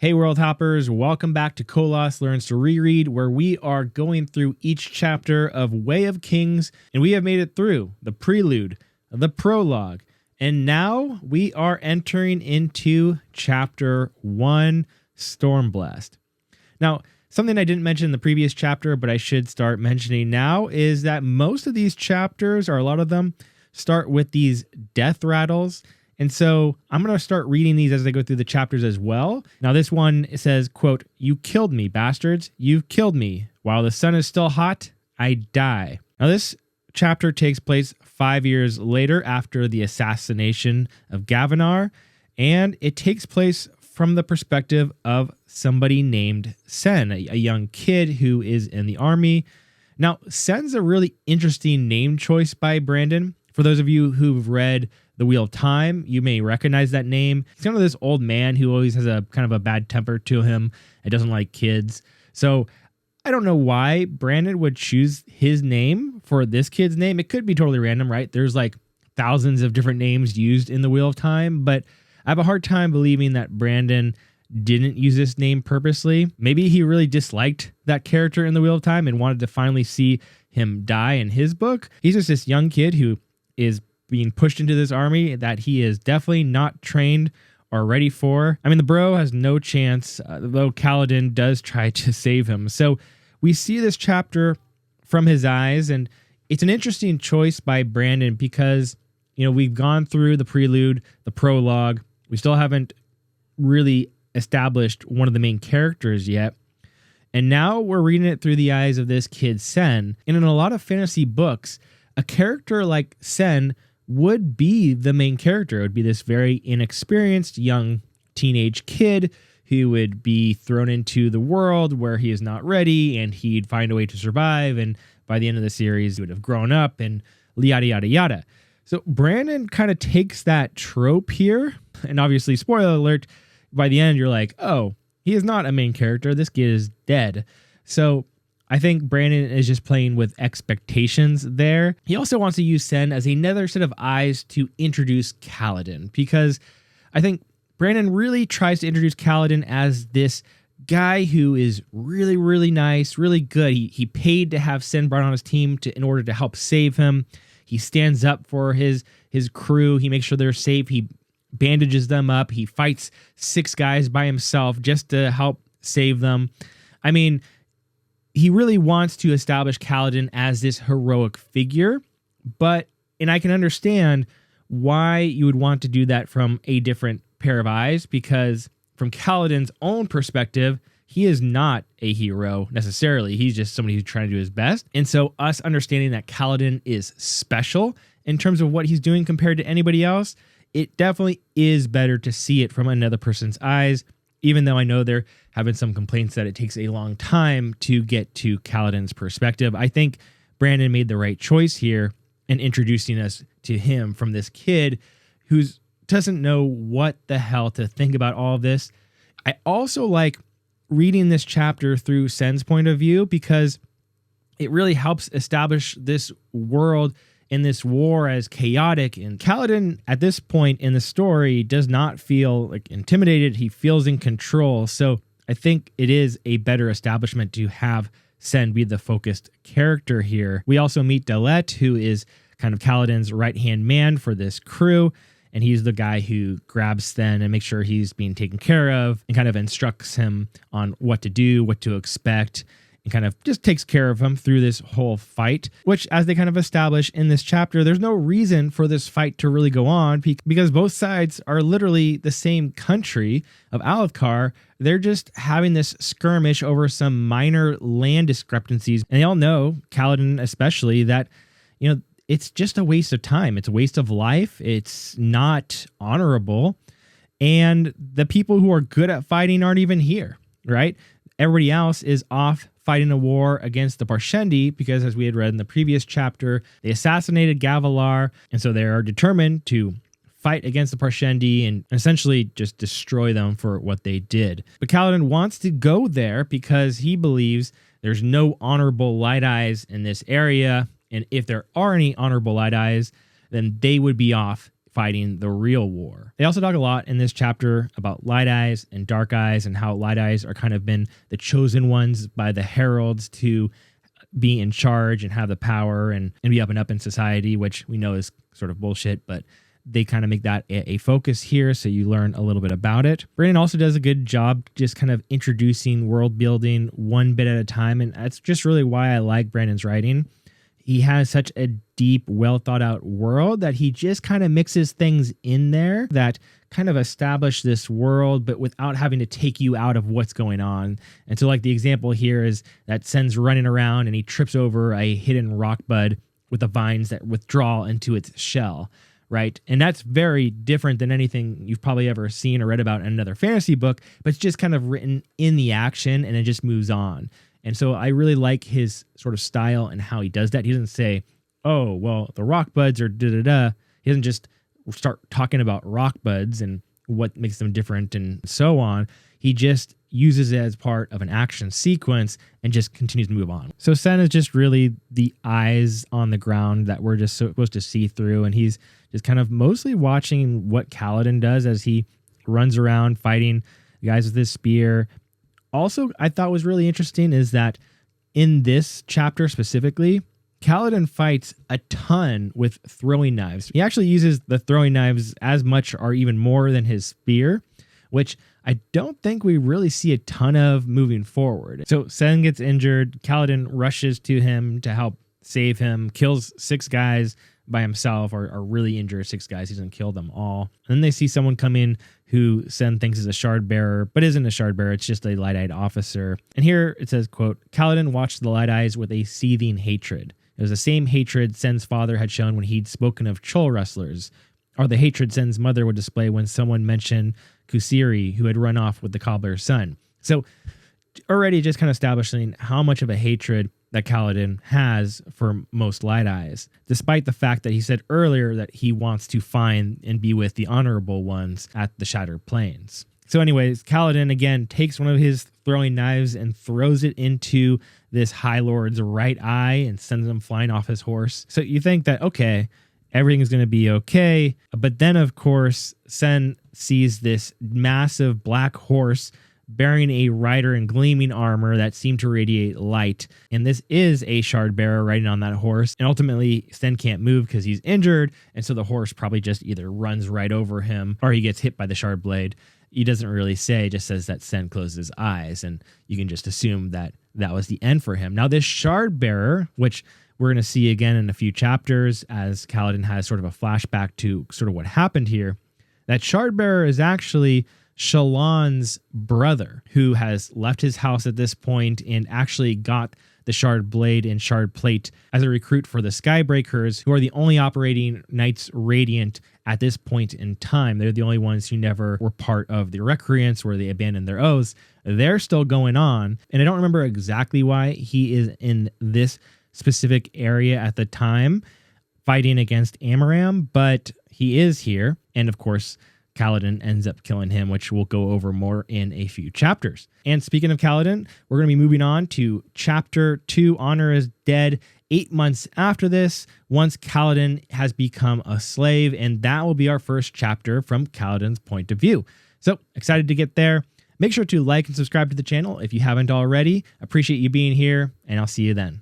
Hey World Hoppers, welcome back to Koloss Learns to Reread, where we are going through each chapter of Way of Kings, and we have made it through the prelude, the prologue, and now we are entering into chapter 1, Stormblessed. Now, something I didn't mention in the previous chapter, but I should start mentioning now, is that most of these chapters, or a lot of them, start with these death rattles. And so I'm going to start reading these as I go through the chapters as well. Now this one says, quote, "You killed me, bastards. You've killed me. While the sun is still hot, I die." Now this chapter takes place 5 years later after the assassination of Gavinar, and it takes place from the perspective of somebody named Cenn, a young kid who is in the army. Now, Cenn's a really interesting name choice by Brandon. For those of you who've read The Wheel of Time, you may recognize that name. He's kind of this old man who always has a kind of a bad temper to him and doesn't like kids. So I don't know why Brandon would choose his name for this kid's name. It could be totally random, right? There's like thousands of different names used in The Wheel of Time, but I have a hard time believing that Brandon didn't use this name purposely. Maybe he really disliked that character in The Wheel of Time and wanted to finally see him die in his book. He's just this young kid who is being pushed into this army that he is definitely not trained or ready for. I mean, the bro has no chance, though Kaladin does try to save him. So we see this chapter from his eyes, and it's an interesting choice by Brandon because, you know, we've gone through the prelude, the prologue. We still haven't really established one of the main characters yet. And now we're reading it through the eyes of this kid, Cenn. And in a lot of fantasy books, a character like Cenn would be the main character. It would be this very inexperienced young teenage kid who would be thrown into the world where he is not ready, and he'd find a way to survive. And by the end of the series, he would have grown up and yada, yada, yada. So Brandon kind of takes that trope here. And obviously, spoiler alert, by the end, you're like, oh, he is not a main character. This kid is dead. So I think Brandon is just playing with expectations there. He also wants to use Cenn as another set of eyes to introduce Kaladin, because I think Brandon really tries to introduce Kaladin as this guy who is really, really nice, really good. He paid to have Cenn brought on his team in order to help save him. He stands up for his crew. He makes sure they're safe. He bandages them up. He fights 6 guys by himself just to help save them. I mean, he really wants to establish Kaladin as this heroic figure, and I can understand why you would want to do that from a different pair of eyes, because from Kaladin's own perspective, he is not a hero necessarily. He's just somebody who's trying to do his best. And so us understanding that Kaladin is special in terms of what he's doing compared to anybody else, it definitely is better to see it from another person's eyes, even though I know there have been some complaints that it takes a long time to get to Kaladin's perspective. I think Brandon made the right choice here in introducing us to him from this kid who doesn't know what the hell to think about all of this. I also like reading this chapter through Cenn's point of view because it really helps establish this world in this war as chaotic. And Kaladin, at this point in the story, does not feel like intimidated. He feels in control. So I think it is a better establishment to have Cenn be the focused character here. We also meet Dalet, who is kind of Kaladin's right-hand man for this crew. And he's the guy who grabs Cenn and makes sure he's being taken care of and kind of instructs him on what to do, what to expect, and kind of just takes care of him through this whole fight, which, as they kind of establish in this chapter, there's no reason for this fight to really go on because both sides are literally the same country of Alethkar. They're just having this skirmish over some minor land discrepancies. And they all know, Kaladin especially, that, you know, it's just a waste of time. It's a waste of life. It's not honorable. And the people who are good at fighting aren't even here, right? Everybody else is off fighting a war against the Parshendi because, as we had read in the previous chapter, they assassinated Gavilar, and so they are determined to fight against the Parshendi and essentially just destroy them for what they did. But Kaladin wants to go there because he believes there's no honorable light eyes in this area, and if there are any honorable light eyes, then they would be off fighting the real war. They also talk a lot in this chapter about light eyes and dark eyes, and how light eyes are kind of been the chosen ones by the heralds to be in charge and have the power and be up and up in society, which we know is sort of bullshit, but they kind of make that a focus here, so you learn a little bit about it. Brandon also does a good job just kind of introducing world building one bit at a time, and that's just really why I like Brandon's writing. He has such a deep, well thought out world that he just kind of mixes things in there that kind of establish this world, but without having to take you out of what's going on. And so like the example here is that Cenn's running around and he trips over a hidden rock bud with the vines that withdraw into its shell, right? And that's very different than anything you've probably ever seen or read about in another fantasy book, but it's just kind of written in the action and it just moves on. And so I really like his sort of style and how he does that. He doesn't say, oh, well, the rock buds are da-da-da. He doesn't just start talking about rock buds and what makes them different and so on. He just uses it as part of an action sequence and just continues to move on. So Cenn is just really the eyes on the ground that we're just supposed to see through. And he's just kind of mostly watching what Kaladin does as he runs around fighting guys with his spear. Also, I thought was really interesting is that in this chapter specifically, Kaladin fights a ton with throwing knives. He actually uses the throwing knives as much or even more than his spear, which I don't think we really see a ton of moving forward. So Cenn gets injured. Kaladin rushes to him to help save him, kills 6 guys by himself, or really injures 6 guys. He doesn't kill them all. And then they see someone come in who Cenn thinks is a shard bearer, but isn't a shard bearer. It's just a light-eyed officer. And here it says, quote, Kaladin watched the light eyes with a seething hatred. It was the same hatred Cenn's father had shown when he'd spoken of troll rustlers, or the hatred Cenn's mother would display when someone mentioned Kusiri, who had run off with the cobbler's son. So already just kind of establishing how much of a hatred that Kaladin has for most light eyes, despite the fact that he said earlier that he wants to find and be with the honorable ones at the Shattered Plains. So anyways, Kaladin again takes one of his throwing knives and throws it into this High Lord's right eye and sends him flying off his horse. So you think that, okay, everything is going to be okay. But then, of course, Cenn sees this massive black horse bearing a rider in gleaming armor that seemed to radiate light. And this is a shard bearer riding on that horse. And ultimately, Cenn can't move because he's injured. And so the horse probably just either runs right over him or he gets hit by the shard blade. He doesn't really say, just says that Cenn closed his eyes. And you can just assume that that was the end for him. Now, this shard bearer, which we're going to see again in a few chapters as Kaladin has sort of a flashback to sort of what happened here, that shard bearer is actually Shallan's brother, who has left his house at this point and actually got the shard blade and shard plate as a recruit for the Skybreakers, who are the only operating Knights Radiant at this point in time. They're the only ones who never were part of the Recreants, where they abandoned their oaths. They're still going on, and I don't remember exactly why he is in this specific area at the time fighting against Amaram, but he is here, and of course Kaladin ends up killing him, which we'll go over more in a few chapters. And speaking of Kaladin, we're going to be moving on to Chapter 2, Honor is Dead, 8 months after this, once Kaladin has become a slave, and that will be our first chapter from Kaladin's point of view. So, excited to get there. Make sure to like and subscribe to the channel if you haven't already. Appreciate you being here, and I'll see you then.